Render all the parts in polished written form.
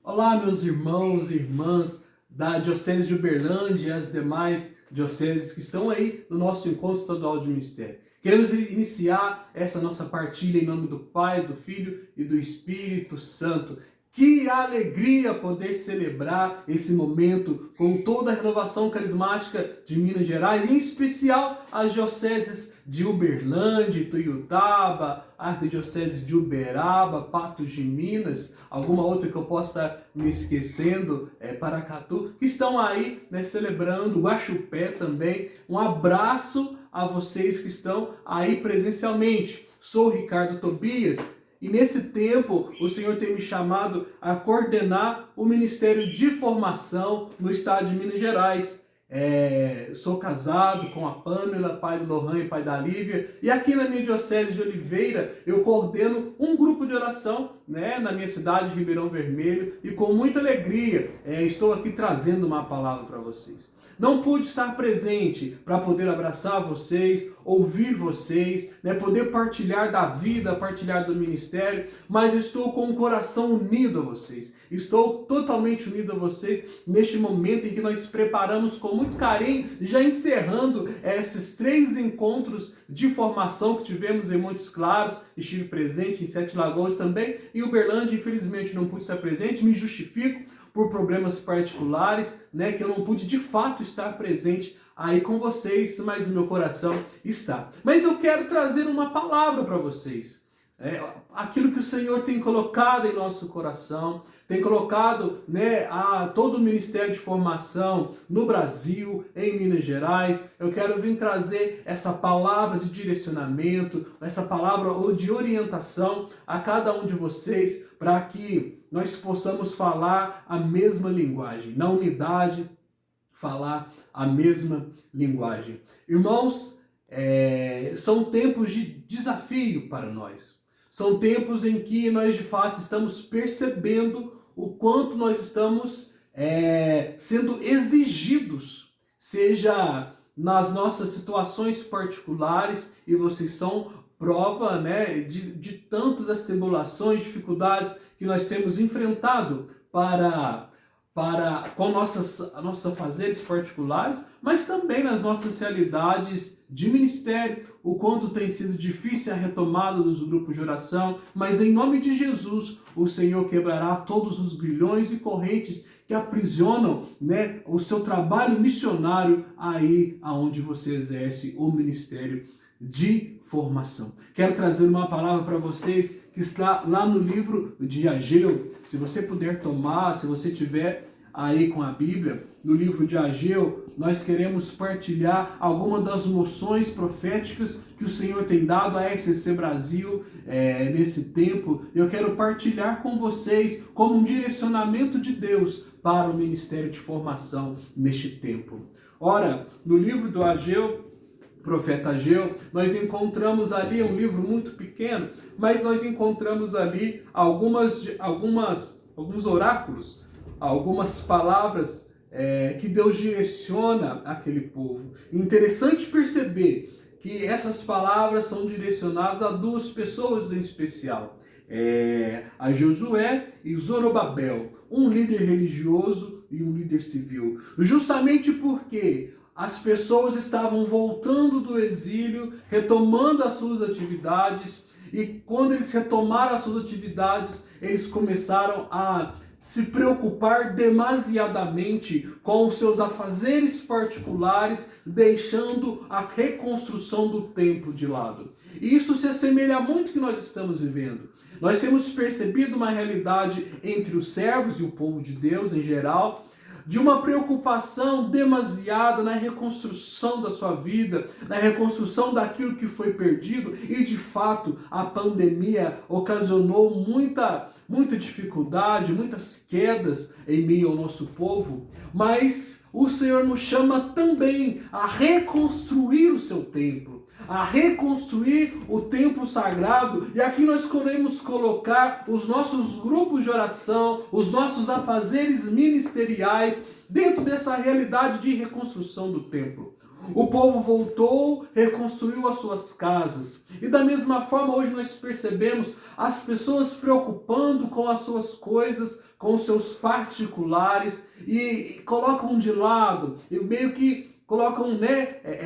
Olá, meus irmãos e irmãs da Diocese de Uberlândia e as demais dioceses que estão aí no nosso encontro estadual de ministério. Queremos iniciar essa nossa partilha em nome do Pai, do Filho e do Espírito Santo. Que alegria poder celebrar esse momento com toda a renovação carismática de Minas Gerais, em especial as dioceses de Uberlândia, Ituiutaba, Arquidiocese de Uberaba, Patos de Minas, alguma outra que eu possa estar me esquecendo, Paracatu, que estão aí, celebrando, Guaxupé também. Um abraço a vocês que estão aí presencialmente. Sou Ricardo Tobias. E nesse tempo, o Senhor tem me chamado a coordenar o Ministério de Formação no estado de Minas Gerais. Sou casado com a Pâmela, pai do Lohan e pai da Lívia. E aqui na minha Diocese de Oliveira, eu coordeno um grupo de oração, na minha cidade de Ribeirão Vermelho. E com muita alegria, estou aqui trazendo uma palavra para vocês. Não pude estar presente para poder abraçar vocês, ouvir vocês, poder partilhar da vida, partilhar do ministério, mas estou com o coração unido a vocês. Estou totalmente unido a vocês neste momento em que nós preparamos com muito carinho, já encerrando esses 3 encontros de formação que tivemos em Montes Claros. Estive presente em Sete Lagoas também, e Uberlândia, infelizmente não pude estar presente, me justifico por problemas particulares, que eu não pude de fato estar presente aí com vocês, mas o meu coração está. Mas eu quero trazer uma palavra para vocês. Aquilo que o Senhor tem colocado em nosso coração, tem colocado a todo o Ministério de Formação no Brasil, em Minas Gerais. Eu quero vir trazer essa palavra de direcionamento, essa palavra de orientação a cada um de vocês, para que nós possamos falar a mesma linguagem, na unidade, falar a mesma linguagem. Irmãos, são tempos de desafio para nós. São tempos em que nós de fato estamos percebendo o quanto nós estamos sendo exigidos, seja nas nossas situações particulares, e vocês são prova de tantas as tribulações, dificuldades que nós temos enfrentado com nossos afazeres particulares, mas também nas nossas realidades de ministério, o quanto tem sido difícil a retomada dos grupos de oração, mas em nome de Jesus, o Senhor quebrará todos os grilhões e correntes que aprisionam o seu trabalho missionário aí aonde você exerce o ministério de formação. Quero trazer uma palavra para vocês que está lá no livro de Ageu. Se você puder tomar, se você tiver aí com a Bíblia, no livro de Ageu, nós queremos partilhar algumas das moções proféticas que o Senhor tem dado à RCC Brasil nesse tempo. Eu quero partilhar com vocês como um direcionamento de Deus para o Ministério de Formação neste tempo. Ora, no livro do Ageu, profeta Ageu, nós encontramos ali um livro muito pequeno, mas nós encontramos ali alguns oráculos, algumas palavras que Deus direciona àquele povo. Interessante perceber que essas palavras são direcionadas a 2 pessoas em especial, a Josué e Zorobabel, um líder religioso e um líder civil, justamente porque as pessoas estavam voltando do exílio, retomando as suas atividades, e quando eles retomaram as suas atividades, eles começaram a se preocupar demasiadamente com os seus afazeres particulares, deixando a reconstrução do templo de lado. E isso se assemelha muito ao que nós estamos vivendo. Nós temos percebido uma realidade entre os servos e o povo de Deus em geral, de uma preocupação demasiada na reconstrução da sua vida, na reconstrução daquilo que foi perdido, e de fato a pandemia ocasionou muita dificuldade, muitas quedas em meio ao nosso povo, mas o Senhor nos chama também a reconstruir o seu templo, a reconstruir o templo sagrado, e aqui nós queremos colocar os nossos grupos de oração, os nossos afazeres ministeriais dentro dessa realidade de reconstrução do templo. O povo voltou, reconstruiu as suas casas. E da mesma forma, hoje nós percebemos as pessoas se preocupando com as suas coisas, com os seus particulares, e colocam de lado, e meio que colocam,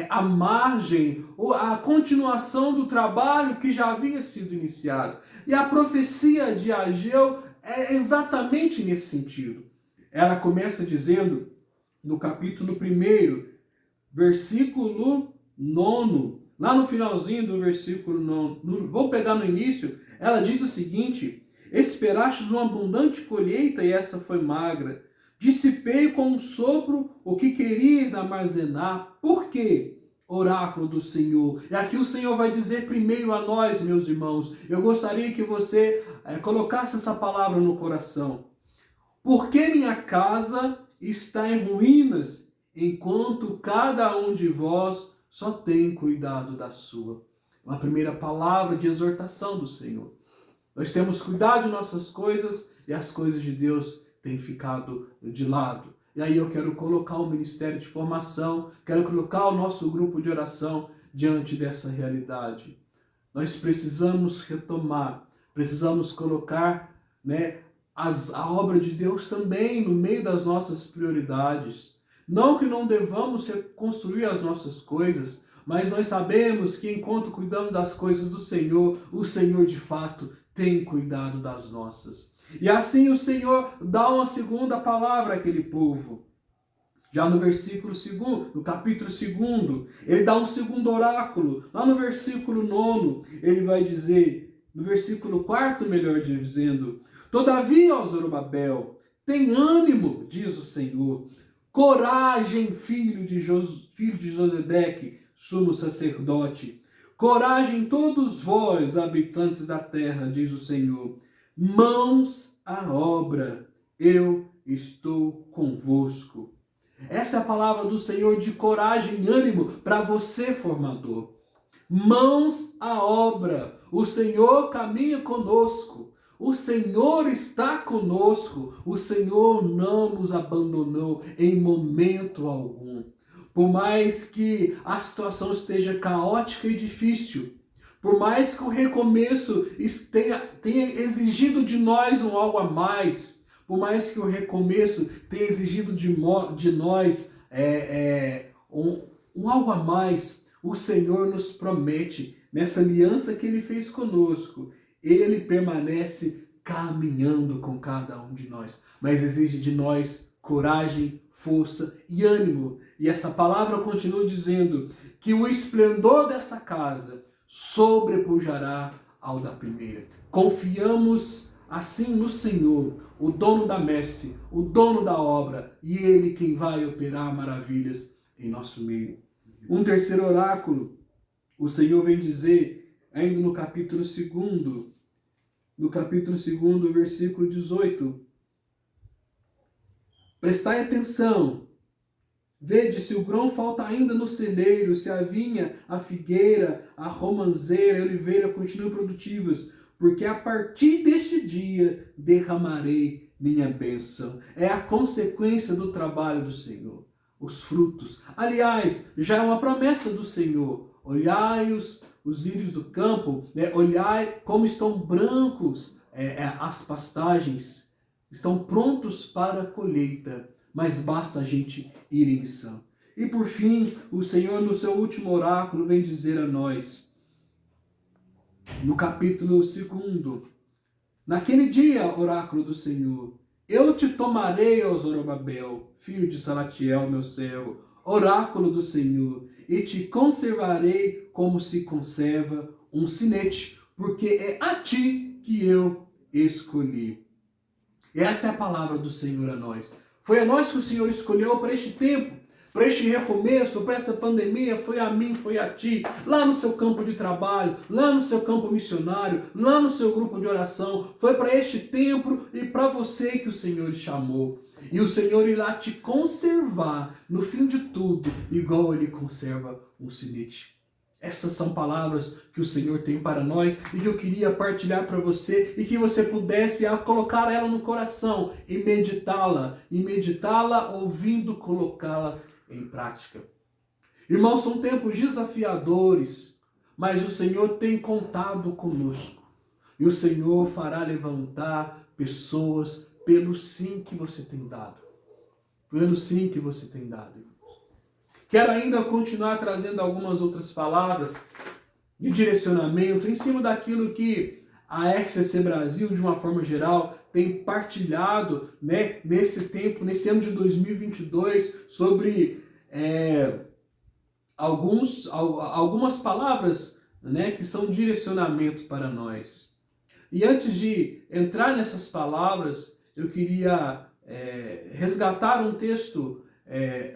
à margem a continuação do trabalho que já havia sido iniciado. E a profecia de Ageu é exatamente nesse sentido. Ela começa dizendo, no capítulo 1, versículo 9, lá no finalzinho do versículo 9, vou pegar no início, ela diz o seguinte: esperastes uma abundante colheita e esta foi magra. Dissipei com um sopro o que querias armazenar. Por quê? Oráculo do Senhor. E aqui o Senhor vai dizer primeiro a nós, meus irmãos. Eu gostaria que você colocasse essa palavra no coração. Porque minha casa está em ruínas, enquanto cada um de vós só tem cuidado da sua. Uma primeira palavra de exortação do Senhor. Nós temos cuidado de nossas coisas e as coisas de Deus têm ficado de lado. E aí eu quero colocar o Ministério de Formação, quero colocar o nosso grupo de oração diante dessa realidade. Nós precisamos retomar, precisamos colocar, a obra de Deus também no meio das nossas prioridades. Não que não devamos reconstruir as nossas coisas, mas nós sabemos que enquanto cuidamos das coisas do Senhor, o Senhor de fato tem cuidado das nossas. E assim o Senhor dá uma segunda palavra àquele povo. Já no versículo 2, no capítulo 2, ele dá um segundo oráculo. Lá no versículo 9, ele vai dizer, no versículo 4, melhor dizendo: todavia, ó Zorobabel, tem ânimo, diz o Senhor, coragem, filho de Josedeque, sumo sacerdote, coragem todos vós, habitantes da terra, diz o Senhor, mãos à obra, eu estou convosco. Essa é a palavra do Senhor de coragem e ânimo para você, formador. Mãos à obra, o Senhor caminha conosco. O Senhor está conosco, o Senhor não nos abandonou em momento algum. Por mais que a situação esteja caótica e difícil, por mais que o recomeço tenha exigido de nós um algo a mais, por mais que o recomeço tenha exigido de nós um algo a mais, o Senhor nos promete, nessa aliança que Ele fez conosco, Ele permanece caminhando com cada um de nós, mas exige de nós coragem, força e ânimo. E essa palavra continua dizendo que o esplendor dessa casa sobrepujará ao da primeira. Confiamos assim no Senhor, o dono da messe, o dono da obra, e Ele quem vai operar maravilhas em nosso meio. Um terceiro oráculo, o Senhor vem dizer, ainda no capítulo 2, versículo 18. Prestai atenção, vede se o grão falta ainda no celeiro, se a vinha, a figueira, a romanceira, a oliveira continuam produtivas, porque a partir deste dia derramarei minha bênção. É a consequência do trabalho do Senhor, os frutos. Aliás, já é uma promessa do Senhor. Olhai os lírios do campo, olhai como estão brancos as pastagens, estão prontos para a colheita, mas basta a gente ir em missão. E por fim, o Senhor no seu último oráculo vem dizer a nós, no capítulo 2, naquele dia, oráculo do Senhor, eu te tomarei, ó Zorobabel, filho de Salatiel, meu servo, oráculo do Senhor, e te conservarei como se conserva um sinete, porque é a ti que eu escolhi. Essa é a palavra do Senhor a nós. Foi a nós que o Senhor escolheu para este tempo, para este recomeço, para essa pandemia. Foi a mim, foi a ti, lá no seu campo de trabalho, lá no seu campo missionário, lá no seu grupo de oração. Foi para este tempo e para você que o Senhor chamou. E o Senhor irá te conservar no fim de tudo, igual Ele conserva um sinete. Essas são palavras que o Senhor tem para nós e que eu queria partilhar para você e que você pudesse colocar ela no coração e meditá-la ouvindo colocá-la em prática. Irmãos, são tempos desafiadores, mas o Senhor tem contado conosco. E o Senhor fará levantar pessoas pelo sim que você tem dado. Pelo sim que você tem dado, irmãos. Quero ainda continuar trazendo algumas outras palavras de direcionamento em cima daquilo que a RCC Brasil, de uma forma geral, tem partilhado, né, nesse tempo, nesse ano de 2022, sobre algumas palavras, né, que são direcionamento para nós. E antes de entrar nessas palavras, eu queria resgatar um texto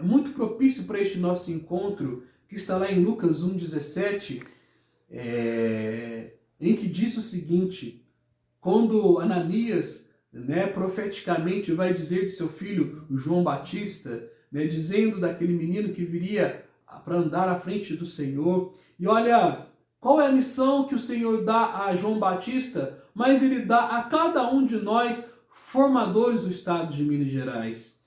muito propício para este nosso encontro, que está lá em Lucas 1,17, em que diz o seguinte: quando Ananias, né, profeticamente vai dizer de seu filho João Batista, né, dizendo daquele menino que viria para andar à frente do Senhor. E olha, qual é a missão que o Senhor dá a João Batista? Mas ele dá a cada um de nós, formadores do estado de Minas Gerais.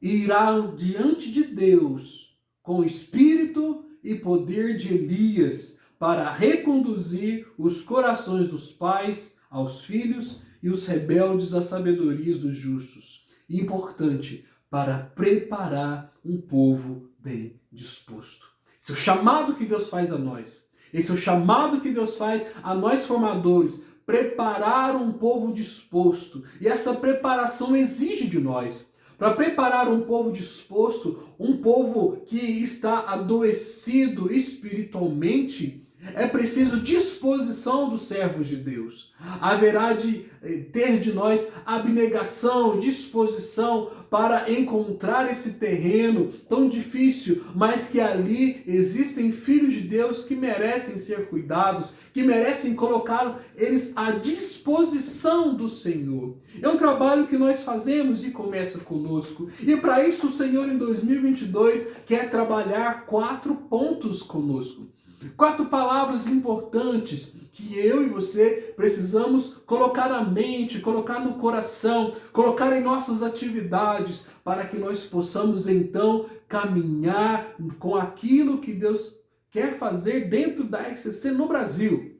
Irá diante de Deus com espírito e poder de Elias, para reconduzir os corações dos pais aos filhos e os rebeldes às sabedorias dos justos. E importante, para preparar um povo bem disposto. Esse é o chamado que Deus faz a nós. Esse é o chamado que Deus faz a nós formadores, preparar um povo disposto. E essa preparação exige de nós. Para preparar um povo disposto, um povo que está adoecido espiritualmente, é preciso disposição dos servos de Deus. Haverá de ter de nós abnegação, disposição para encontrar esse terreno tão difícil, mas que ali existem filhos de Deus que merecem ser cuidados, que merecem colocar eles à disposição do Senhor. É um trabalho que nós fazemos e começa conosco. E para isso o Senhor em 2022 quer trabalhar 4 pontos conosco. 4 palavras importantes que eu e você precisamos colocar na mente, colocar no coração, colocar em nossas atividades, para que nós possamos então caminhar com aquilo que Deus quer fazer dentro da RCC no Brasil.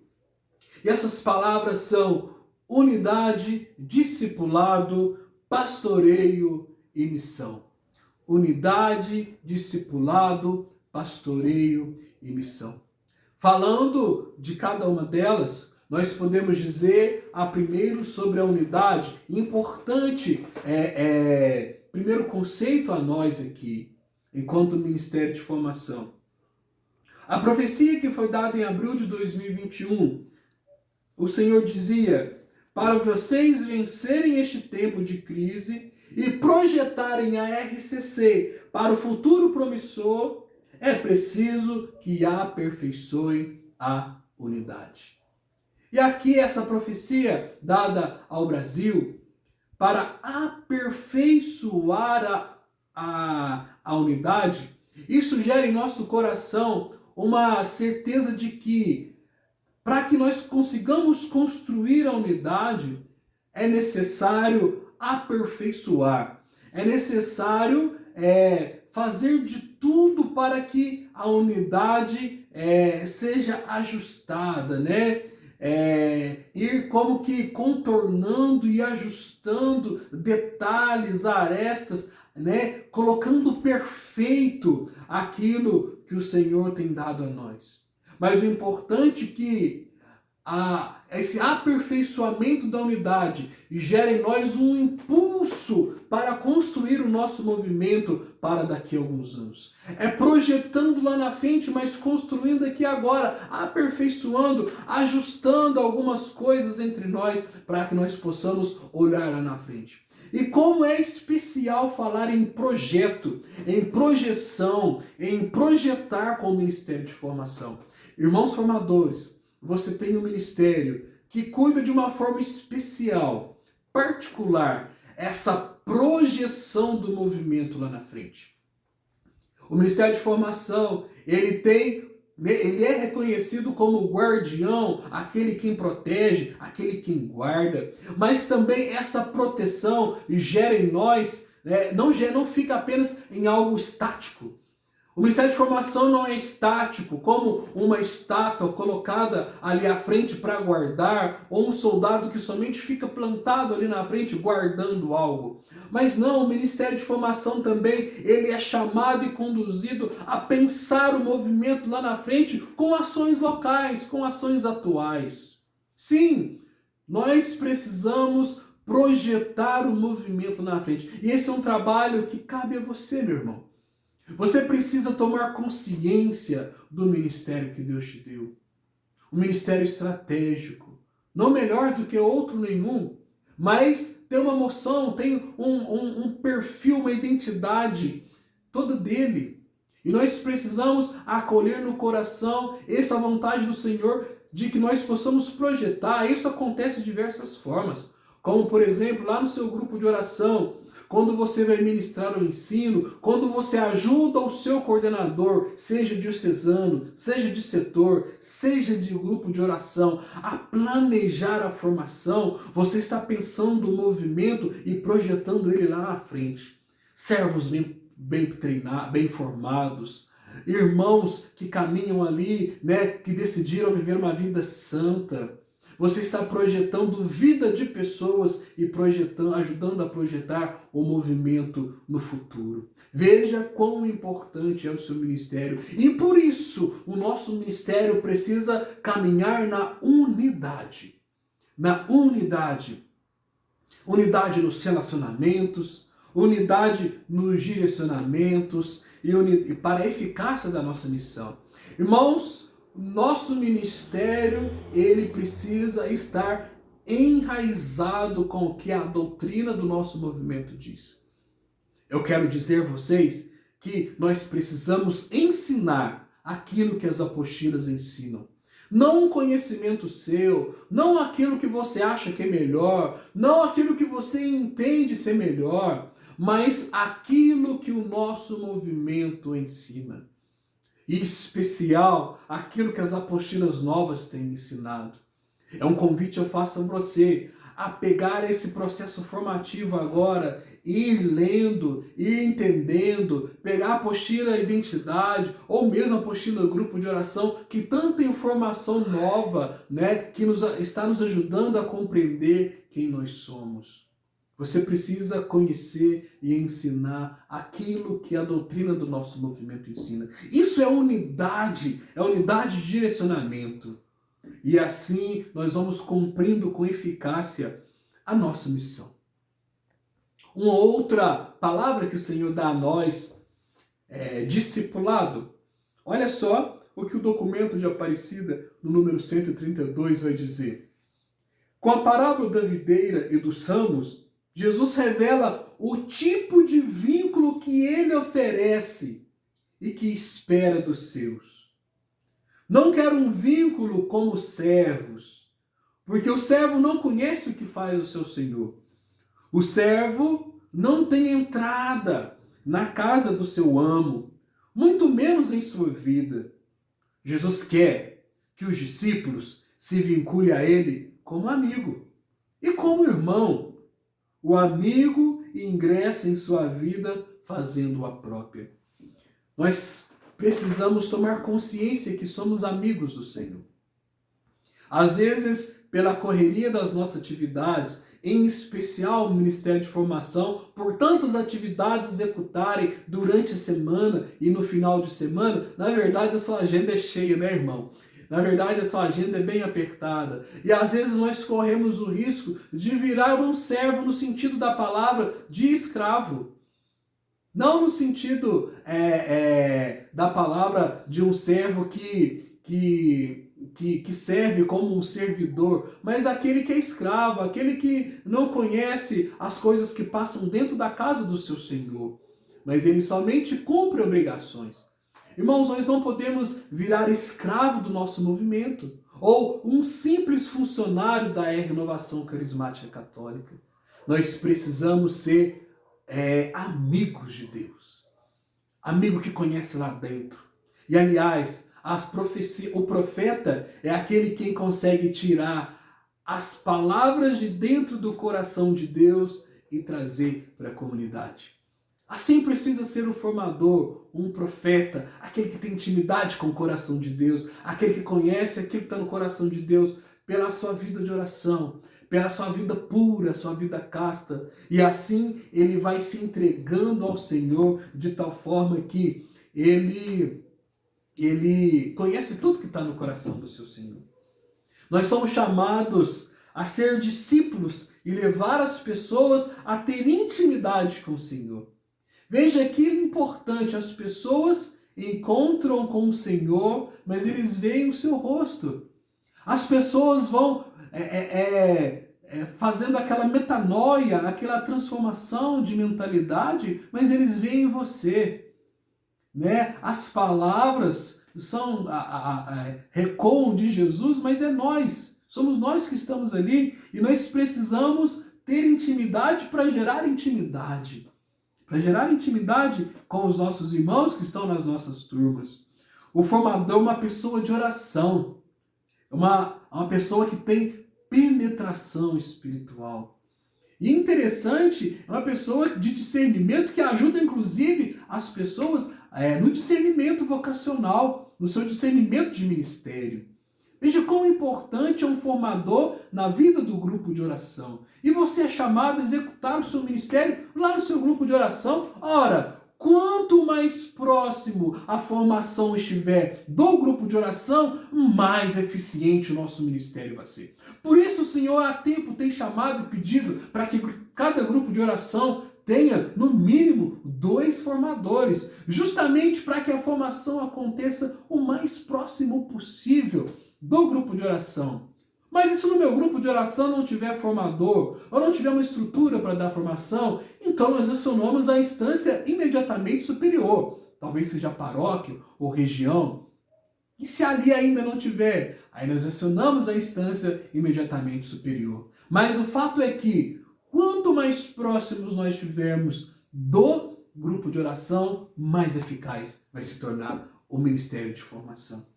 E essas palavras são unidade, discipulado, pastoreio e missão. Unidade, discipulado, pastoreio e missão. Falando de cada uma delas, nós podemos dizer primeiro sobre a unidade. Importante primeiro conceito a nós aqui, enquanto Ministério de Formação. A profecia que foi dada em abril de 2021, o Senhor dizia: para vocês vencerem este tempo de crise e projetarem a RCC para o futuro promissor, é preciso que aperfeiçoem a unidade. E aqui essa profecia dada ao Brasil para aperfeiçoar a unidade, isso gera em nosso coração uma certeza de que, para que nós consigamos construir a unidade, é necessário aperfeiçoar, é necessário fazer de tudo para que a unidade seja ajustada, né? Ir como que contornando e ajustando detalhes, arestas, né? Colocando perfeito aquilo que o Senhor tem dado a nós. Mas o importante é que esse aperfeiçoamento da unidade gera em nós um impulso para construir o nosso movimento para daqui a alguns anos. É projetando lá na frente, mas construindo aqui agora, aperfeiçoando, ajustando algumas coisas entre nós para que nós possamos olhar lá na frente. E como é especial falar em projeto, em projeção, em projetar com o Ministério de Formação. Irmãos formadores, você tem um ministério que cuida de uma forma especial, particular, essa projeção do movimento lá na frente. O Ministério de Formação, ele é reconhecido como o guardião, aquele quem protege, aquele quem guarda, mas também essa proteção gera em nós, não fica apenas em algo estático. O Ministério de Formação não é estático, como uma estátua colocada ali à frente para guardar, ou um soldado que somente fica plantado ali na frente guardando algo. Mas não, o Ministério de Formação também, ele é chamado e conduzido a pensar o movimento lá na frente com ações locais, com ações atuais. Sim, nós precisamos projetar o movimento na frente. E esse é um trabalho que cabe a você, meu irmão. Você precisa tomar consciência do ministério que Deus te deu. Um ministério estratégico. Não melhor do que outro nenhum, mas tem uma moção, tem um perfil, uma identidade toda dele. E nós precisamos acolher no coração essa vontade do Senhor de que nós possamos projetar. Isso acontece de diversas formas. Como, por exemplo, lá no seu grupo de oração, quando você vai ministrar o ensino, quando você ajuda o seu coordenador, seja diocesano, seja de setor, seja de grupo de oração, a planejar a formação, você está pensando o movimento e projetando ele lá na frente. Servos bem treinados, bem formados, irmãos que caminham ali, que decidiram viver uma vida santa. Você está projetando vida de pessoas e ajudando a projetar o movimento no futuro. Veja quão importante é o seu ministério. E por isso, o nosso ministério precisa caminhar na unidade. Na unidade. Unidade nos relacionamentos, unidade nos direcionamentos e para a eficácia da nossa missão. Irmãos, nosso ministério, ele precisa estar enraizado com o que a doutrina do nosso movimento diz. Eu quero dizer a vocês que nós precisamos ensinar aquilo que as apostilas ensinam. Não um conhecimento seu, não aquilo que você acha que é melhor, não aquilo que você entende ser melhor, mas aquilo que o nosso movimento ensina. Em especial, aquilo que as apostilas novas têm ensinado. É um convite que eu faço a você a pegar esse processo formativo agora, ir lendo, ir entendendo, pegar a apostila Identidade, ou mesmo a apostila Grupo de Oração, que tanta informação nova, que está nos ajudando a compreender quem nós somos. Você precisa conhecer e ensinar aquilo que a doutrina do nosso movimento ensina. Isso é unidade de direcionamento. E assim nós vamos cumprindo com eficácia a nossa missão. Uma outra palavra que o Senhor dá a nós é discipulado. Olha só o que o documento de Aparecida, no número 132, vai dizer. Com a parábola da videira e dos ramos, Jesus revela o tipo de vínculo que ele oferece e que espera dos seus. Não quero um vínculo como servos, porque o servo não conhece o que faz o seu senhor. O servo não tem entrada na casa do seu amo, muito menos em sua vida. Jesus quer que os discípulos se vinculem a ele como amigo e como irmão. O amigo ingressa em sua vida fazendo a própria. Nós precisamos tomar consciência que somos amigos do Senhor. Às vezes, pela correria das nossas atividades, em especial o Ministério de Formação, por tantas atividades executarem durante a semana e no final de semana, na verdade a sua agenda é cheia, né, irmão? Na verdade, a sua agenda é bem apertada. E às vezes nós corremos o risco de virar um servo no sentido da palavra de escravo. Não no sentido da palavra de um servo que serve como um servidor, mas aquele que é escravo, aquele que não conhece as coisas que passam dentro da casa do seu Senhor. Mas ele somente cumpre obrigações. Irmãos, nós não podemos virar escravo do nosso movimento ou um simples funcionário da Renovação Carismática Católica. Nós precisamos ser amigos de Deus. Amigo que conhece lá dentro. E, aliás, o profeta é aquele quem consegue tirar as palavras de dentro do coração de Deus e trazer para a comunidade. Assim precisa ser o formador, um profeta, aquele que tem intimidade com o coração de Deus, aquele que conhece aquilo que está no coração de Deus, pela sua vida de oração, pela sua vida pura, sua vida casta. E assim ele vai se entregando ao Senhor de tal forma que ele conhece tudo que está no coração do seu Senhor. Nós somos chamados a ser discípulos e levar as pessoas a ter intimidade com o Senhor. Veja que importante, as pessoas encontram com o Senhor, mas eles veem o seu rosto. As pessoas vão fazendo aquela metanoia, aquela transformação de mentalidade, mas eles veem você. Né? As palavras são recuam de Jesus, mas é nós. Somos nós que estamos ali e nós precisamos ter intimidade para gerar intimidade. Para gerar intimidade com os nossos irmãos que estão nas nossas turmas. O formador é uma pessoa de oração, uma pessoa que tem penetração espiritual. E interessante, é uma pessoa de discernimento que ajuda inclusive as pessoas no discernimento vocacional, no seu discernimento de ministério. Veja quão importante é um formador na vida do grupo de oração. E você é chamado a executar o seu ministério lá no seu grupo de oração. Ora, quanto mais próximo a formação estiver do grupo de oração, mais eficiente o nosso ministério vai ser. Por isso o Senhor há tempo tem chamado e pedido para que cada grupo de oração tenha, no mínimo, 2 formadores, justamente para que a formação aconteça o mais próximo possível do grupo de oração. Mas e se no meu grupo de oração não tiver formador, ou não tiver uma estrutura para dar formação, então nós acionamos a instância imediatamente superior. Talvez seja paróquia ou região. E se ali ainda não tiver, aí nós acionamos a instância imediatamente superior. Mas o fato é que, quanto mais próximos nós estivermos do grupo de oração, mais eficaz vai se tornar o ministério de formação.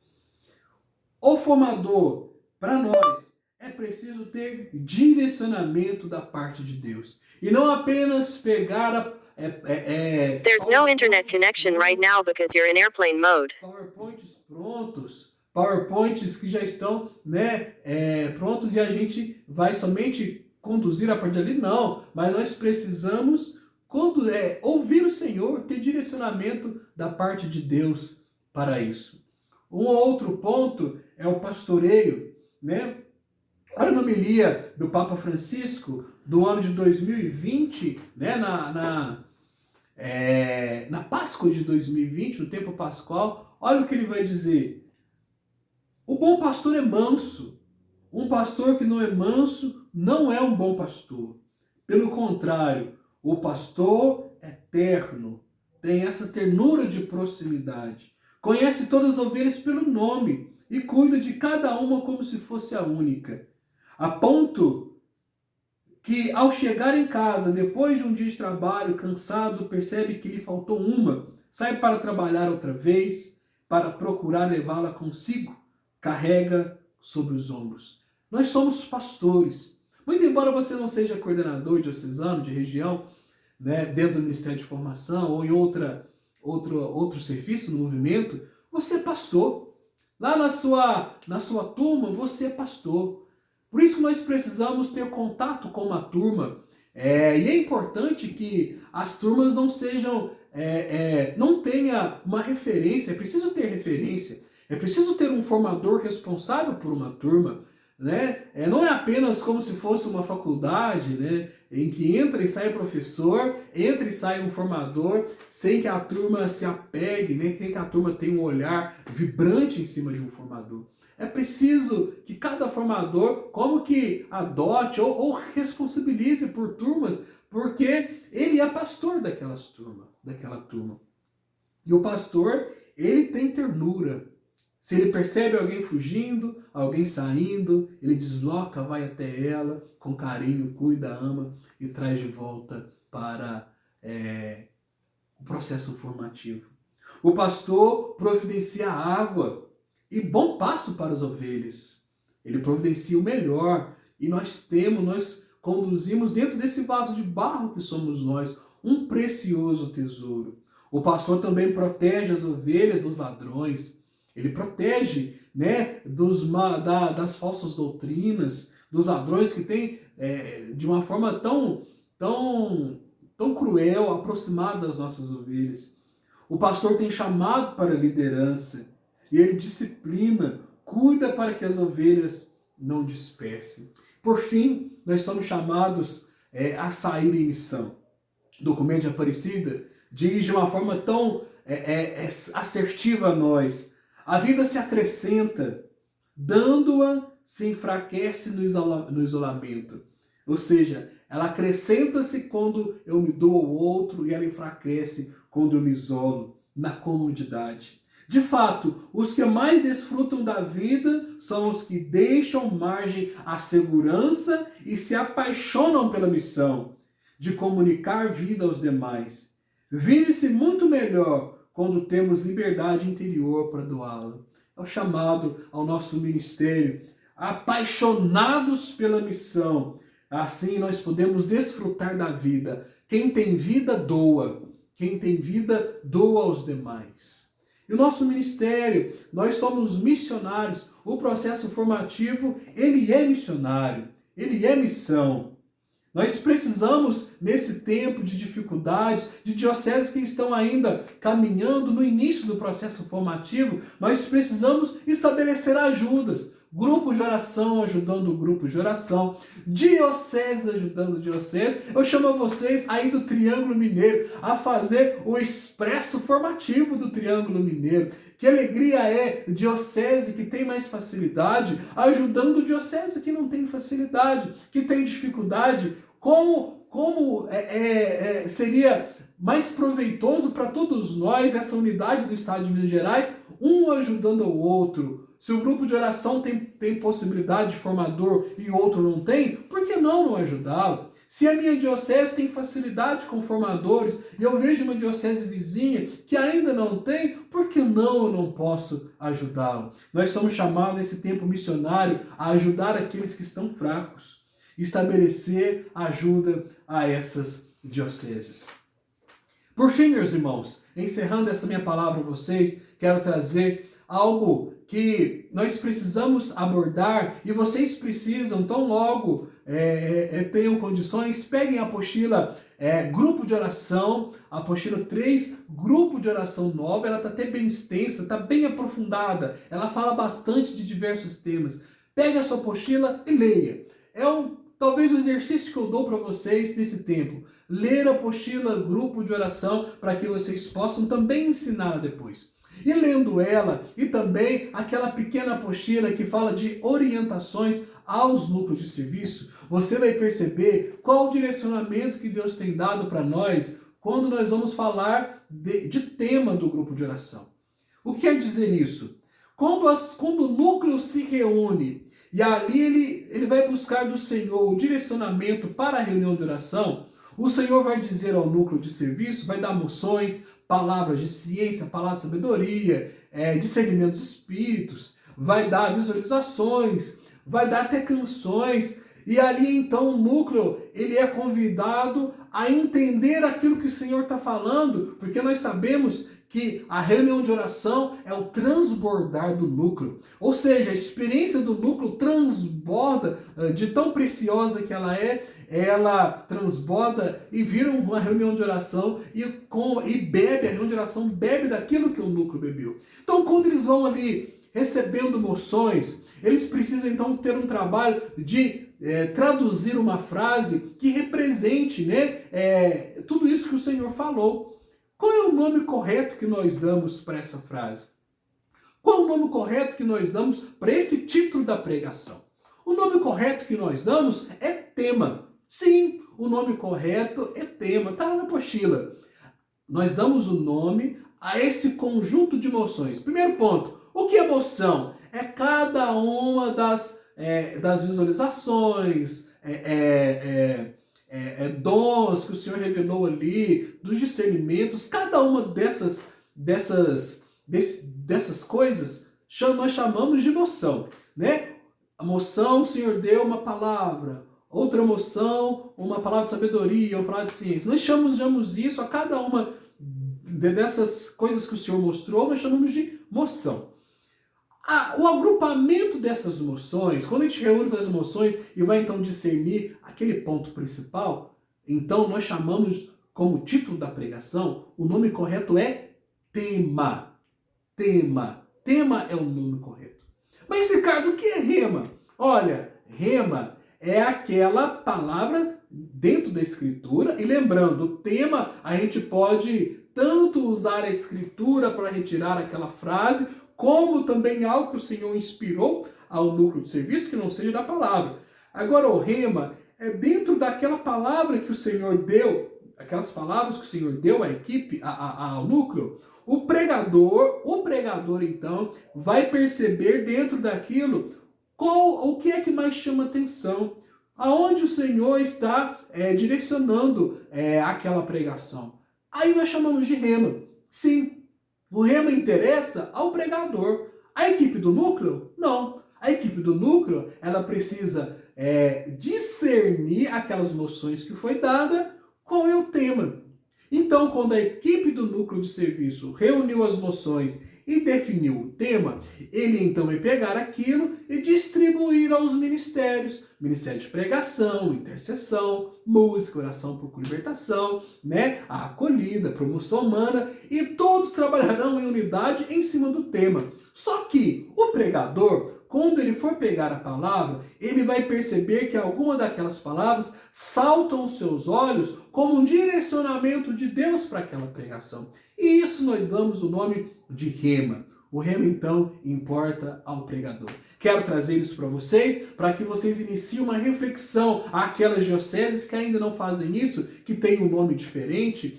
O formador, para nós, é preciso ter direcionamento da parte de Deus. E não apenas pegar There's no internet connection right now because you're in airplane mode. PowerPoints prontos, PowerPoints que já estão prontos e a gente vai somente conduzir a partir dali. Não, mas nós precisamos ouvir o Senhor, ter direcionamento da parte de Deus para isso. Um outro ponto é o pastoreio, né? Olha a homilia do Papa Francisco do ano de 2020, né? Na Páscoa de 2020, no tempo pascual, olha o que ele vai dizer. O bom pastor é manso. Um pastor que não é manso não é um bom pastor. Pelo contrário, o pastor é terno, tem essa ternura de proximidade. Conhece todas as ovelhas pelo nome e cuida de cada uma como se fosse a única. A ponto que, ao chegar em casa, depois de um dia de trabalho, cansado, percebe que lhe faltou uma, sai para trabalhar outra vez, para procurar levá-la consigo, carrega sobre os ombros. Nós somos pastores. Muito embora você não seja coordenador diocesano de região, né, dentro do Ministério de Formação ou em outro serviço no movimento, você é pastor. Lá na sua turma, você é pastor. Por isso que nós precisamos ter contato com uma turma. E é importante que as turmas não sejam, não tenha uma referência. É preciso ter referência. É preciso ter um formador responsável por uma turma. Né? Não é apenas como se fosse uma faculdade, né? Em que entra e sai professor, entra e sai um formador, sem que a turma se apegue, nem sem que a turma tenha um olhar vibrante em cima de um formador. É preciso que cada formador como que adote ou responsabilize por turmas, porque ele é pastor daquela turma. E o pastor, ele tem ternura. Se ele percebe alguém fugindo, alguém saindo, ele desloca, vai até ela, com carinho, cuida, ama e traz de volta para o processo formativo. O pastor providencia água e bom pasto para as ovelhas. Ele providencia o melhor e nós conduzimos dentro desse vaso de barro que somos nós, um precioso tesouro. O pastor também protege as ovelhas dos ladrões. Ele protege, né, das falsas doutrinas, dos ladrões que têm, de uma forma tão cruel, aproximado das nossas ovelhas. O pastor tem chamado para a liderança e ele disciplina, cuida para que as ovelhas não dispersem. Por fim, nós somos chamados a sair em missão. O documento de Aparecida diz de uma forma tão assertiva a nós: a vida se acrescenta, dando-a se enfraquece no isolamento. Ou seja, ela acrescenta-se quando eu me dou ao outro e ela enfraquece quando eu me isolo na comunidade. De fato, os que mais desfrutam da vida são os que deixam margem à segurança e se apaixonam pela missão de comunicar vida aos demais. Vive-se muito melhor quando temos liberdade interior para doá-la. É o chamado ao nosso ministério, apaixonados pela missão. Assim nós podemos desfrutar da vida. Quem tem vida, doa. Quem tem vida, doa aos demais. E o nosso ministério, nós somos missionários. O processo formativo, ele é missionário. Ele é missão. Nós precisamos, nesse tempo de dificuldades, de dioceses que estão ainda caminhando no início do processo formativo, nós precisamos estabelecer ajudas. Grupos de oração ajudando o grupo de oração, diocese ajudando diocese. Eu chamo vocês aí do Triângulo Mineiro a fazer o expresso formativo do Triângulo Mineiro. Que alegria é diocese que tem mais facilidade ajudando diocese que não tem facilidade, que tem dificuldade. Como seria mais proveitoso para todos nós essa unidade do Estado de Minas Gerais, um ajudando ao outro. Se o grupo de oração tem possibilidade de formador e o outro não tem, por que não ajudá-lo? Se a minha diocese tem facilidade com formadores e eu vejo uma diocese vizinha que ainda não tem, por que eu não posso ajudá-lo? Nós somos chamados nesse tempo missionário a ajudar aqueles que estão fracos, estabelecer ajuda a essas dioceses. Por fim, meus irmãos, encerrando essa minha palavra a vocês, quero trazer algo que nós precisamos abordar e vocês precisam, tão logo tenham condições, peguem a apostila Grupo de Oração, a apostila 3, Grupo de Oração nova, ela está até bem extensa, está bem aprofundada, ela fala bastante de diversos temas. Pegue a sua apostila e leia. Talvez o exercício que eu dou para vocês nesse tempo. Ler a apostila Grupo de Oração para que vocês possam também ensinar depois. E lendo ela, e também aquela pequena apostila que fala de orientações aos núcleos de serviço, você vai perceber qual o direcionamento que Deus tem dado para nós quando nós vamos falar de tema do grupo de oração. O que quer dizer isso? Quando o núcleo se reúne e ali ele vai buscar do Senhor o direcionamento para a reunião de oração, o Senhor vai dizer ao núcleo de serviço, vai dar moções, palavras de ciência, palavras de sabedoria, discernimento dos espíritos, vai dar visualizações, vai dar até canções, e ali então o núcleo ele é convidado a entender aquilo que o Senhor está falando, porque nós sabemos que a reunião de oração é o transbordar do núcleo, ou seja, a experiência do núcleo transborda, de tão preciosa que ela transborda e vira uma reunião de oração e bebe, a reunião de oração bebe daquilo que o núcleo bebeu. Então, quando eles vão ali recebendo moções, eles precisam então ter um trabalho de traduzir uma frase que represente tudo isso que o Senhor falou. Qual é o nome correto que nós damos para essa frase? Qual é o nome correto que nós damos para esse título da pregação? O nome correto que nós damos é tema. Sim, o nome correto é tema. Está lá na apostila. Nós damos o nome a esse conjunto de emoções. Primeiro ponto, o que é emoção? É cada uma das visualizações, dons que o Senhor revelou ali, dos discernimentos, cada uma dessas coisas nós chamamos de emoção, né? A emoção, o Senhor deu uma palavra, outra moção, uma palavra de sabedoria, uma palavra de ciência. Nós chamamos isso a cada uma dessas coisas que o Senhor mostrou, nós chamamos de moção. O agrupamento dessas moções, quando a gente reúne essas moções e vai então discernir aquele ponto principal, então nós chamamos como título da pregação, o nome correto é tema. Tema. Tema é o nome correto. Mas, Ricardo, o que é rema? Olha, rema é aquela palavra dentro da Escritura, e lembrando, o tema a gente pode tanto usar a Escritura para retirar aquela frase, como também algo que o Senhor inspirou ao núcleo de serviço, que não seja da palavra. Agora, o rema é dentro daquela palavra que o Senhor deu, aquelas palavras que o Senhor deu à equipe, ao núcleo. O pregador, então, vai perceber dentro daquilo o que é que mais chama atenção, aonde o Senhor está direcionando aquela pregação. Aí nós chamamos de rema. Sim, o rema interessa ao pregador. A equipe do núcleo, não. A equipe do núcleo, ela precisa discernir aquelas moções que foi dada, qual é o tema. Então, quando a equipe do núcleo de serviço reuniu as moções e definiu o tema, ele então vai pegar aquilo e distribuir aos ministérios. Ministério de pregação, intercessão, música, oração por libertação, a acolhida, a promoção humana, e todos trabalharão em unidade em cima do tema. Só que o pregador, quando ele for pegar a palavra, ele vai perceber que alguma daquelas palavras saltam aos seus olhos como um direcionamento de Deus para aquela pregação. E isso nós damos o nome de rema. O rema, então, importa ao pregador. Quero trazer isso para vocês, para que vocês iniciem uma reflexão àquelas dioceses que ainda não fazem isso, que tem um nome diferente,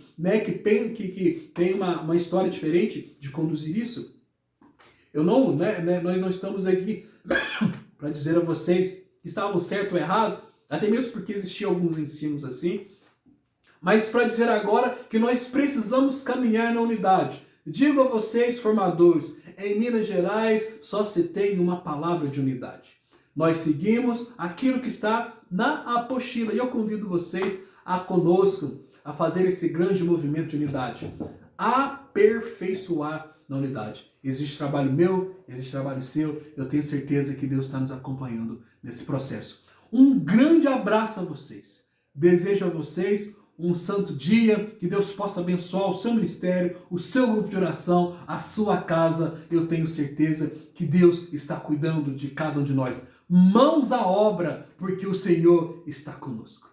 que tem uma história diferente de conduzir isso. Nós não estamos aqui para dizer a vocês que estavam certo ou errado, até mesmo porque existiam alguns ensinos assim, mas para dizer agora que nós precisamos caminhar na unidade. Digo a vocês, formadores, em Minas Gerais só se tem uma palavra de unidade. Nós seguimos aquilo que está na apostila e eu convido vocês a conosco a fazer esse grande movimento de unidade, aperfeiçoar na unidade. Existe trabalho meu, existe trabalho seu, eu tenho certeza que Deus está nos acompanhando nesse processo. Um grande abraço a vocês. Desejo a vocês um santo dia, que Deus possa abençoar o seu ministério, o seu grupo de oração, a sua casa. Eu tenho certeza que Deus está cuidando de cada um de nós. Mãos à obra, porque o Senhor está conosco.